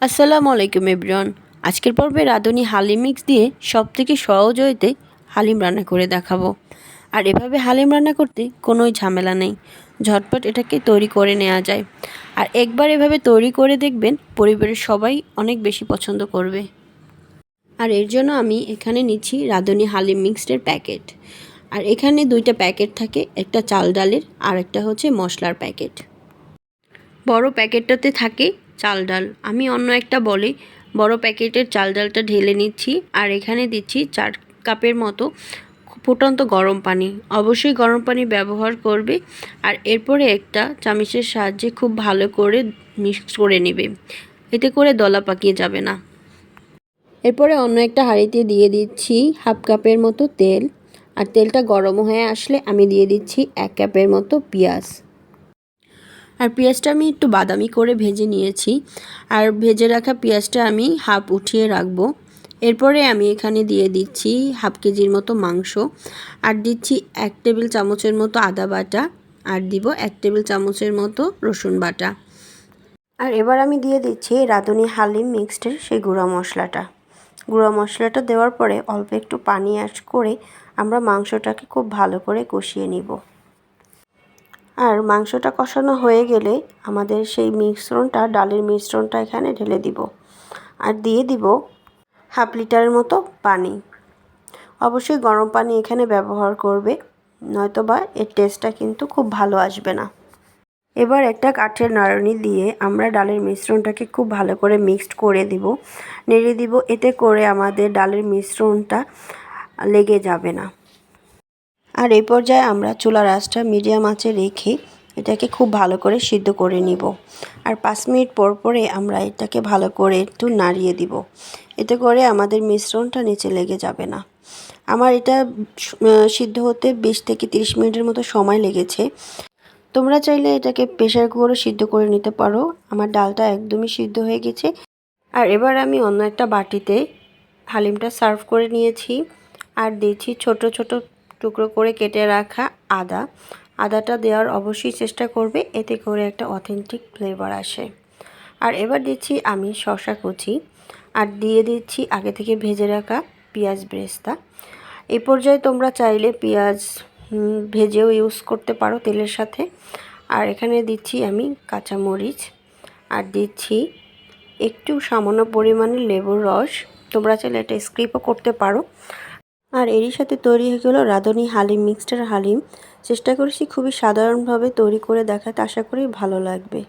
আসসালামু আলাইকুম এভরিওয়ান। আজকের পর্বে রাঁধুনি হালিম মিক্স দিয়ে সবথেকে সহজ ওয়েতে হালিম রান্না করে দেখাবো। আর এভাবে হালিম রান্না করতে কোনোই ঝামেলা নেই, ঝটপট এটাকে তৈরি করে নেওয়া যায়। আর একবার এভাবে তৈরি করে দেখবেন, পরিবারের সবাই অনেক বেশি পছন্দ করবে। আর এর জন্য আমি এখানে নিচ্ছি রাঁধুনি হালিম মিক্সডের প্যাকেট। আর এখানে দুইটা প্যাকেট থাকে, একটা চাল ডালের আর একটা হচ্ছে মশলার প্যাকেট। বড় প্যাকেটটাতে থাকে চাল ডাল, আমি অন্য একটা বলে বড় প্যাকেটের চাল ডালটা ঢেলে নিচ্ছি। আর এখানে দিচ্ছি 4 কাপের মতো ফুটন্ত গরম পানি। অবশ্যই গরম পানি ব্যবহার করবে। আর এরপরে একটা চামচের সাহায্যে খুব ভালো করে মিক্স করে নেবে, এতে করে দলা পাকিয়ে যাবে না। এরপরে অন্য একটা হাঁড়িতে দিয়ে দিচ্ছি হাফ কাপের মতো তেল। আর তেলটা গরম হয়ে আসলে আমি দিয়ে দিচ্ছি 1 কাপের মতো পেঁয়াজ। আর পেঁয়াজটা আমি একটু বাদামি করে ভেজে নিয়েছি। আর ভেজে রাখা পেঁয়াজটা আমি হাফ উঠিয়ে রাখবো। এরপরে আমি এখানে দিয়ে দিচ্ছি হাফ কেজির মতো মাংস। আর দিচ্ছি 1 টেবিল চামচের মতো আদা বাটা। আর দিব 1 টেবিল চামচের মতো রসুন বাটা। আর এবার আমি দিয়ে দিচ্ছি রাঁধুনি হালিম মিক্সডের সেই গুঁড়া মশলাটা। গুঁড়া মশলাটা দেওয়ার পরে অল্প একটু পানি অ্যাড করে আমরা মাংসটাকে খুব ভালো করে কষিয়ে নিব। আর মাংসটা কষানো হয়ে গেলে আমাদের সেই মিশ্রণটা, ডালের মিশ্রণটা এখানে ঢেলে দিব। আর দিয়ে দিব হাফ লিটারের মতো পানি। অবশ্যই গরম পানি এখানে ব্যবহার করবে, নয়তোবা এর টেস্টটা কিন্তু খুব ভালো আসবে না। এবার একটা কাঠের নাড়নি দিয়ে আমরা ডালের মিশ্রণটাকে খুব ভালো করে মিক্সড করে দিব, নেড়ে দিব, এতে করে আমাদের ডালের মিশ্রণটা লেগে যাবে না। আর এই পর্যায়ে আমরা চুলার আঁচটা মিডিয়াম আঁচে রেখে এটাকে খুব ভালো করে সিদ্ধ করে নিব। আর 5 মিনিট পর পরে আমরা এটাকে ভালো করে একটু নাড়িয়ে দিব, এতে করে আমাদের মিশ্রণটা নিচে লেগে যাবে না। আমার এটা সিদ্ধ হতে 20 থেকে 30 মিনিটের মতো সময় লেগেছে। তোমরা চাইলে এটাকে প্রেসার কুকারে সিদ্ধ করে নিতে পারো। আমার ডালটা একদমই সিদ্ধ হয়ে গেছে। আর এবার আমি অন্য একটা বাটিতে হালিমটা সার্ভ করে নিয়েছি। আর দিয়েছি ছোট ছোট টুকরো করে কেটে রাখা আদাটা দেওয়ার অবশ্যই চেষ্টা করবে, এতে করে একটা অথেন্টিক ফ্লেভার আসে। আর এবার দিচ্ছি আমি শসা কুচি। আর দিয়ে দিচ্ছি আগে থেকে ভেজে রাখা পেঁয়াজ ব্রেস্তা। এই পর্যায়ে তোমরা চাইলে পেঁয়াজ ভেজেও ইউজ করতে পারো তেলের সাথে। আর এখানে দিচ্ছি আমি কাঁচামরিচ। আর দিচ্ছি একটু সামান্য পরিমাণে লেবুর রস, তোমরা চাইলে এটা স্কিপও করতে পারো। আর এরই সাথে তৈরি হয়ে গেল রাঁধুনি হালিম মিক্সড হালিম। চেষ্টা করেছি খুবই সাধারণভাবে তৈরি করে দেখাতে, আশা করি ভালো লাগবে।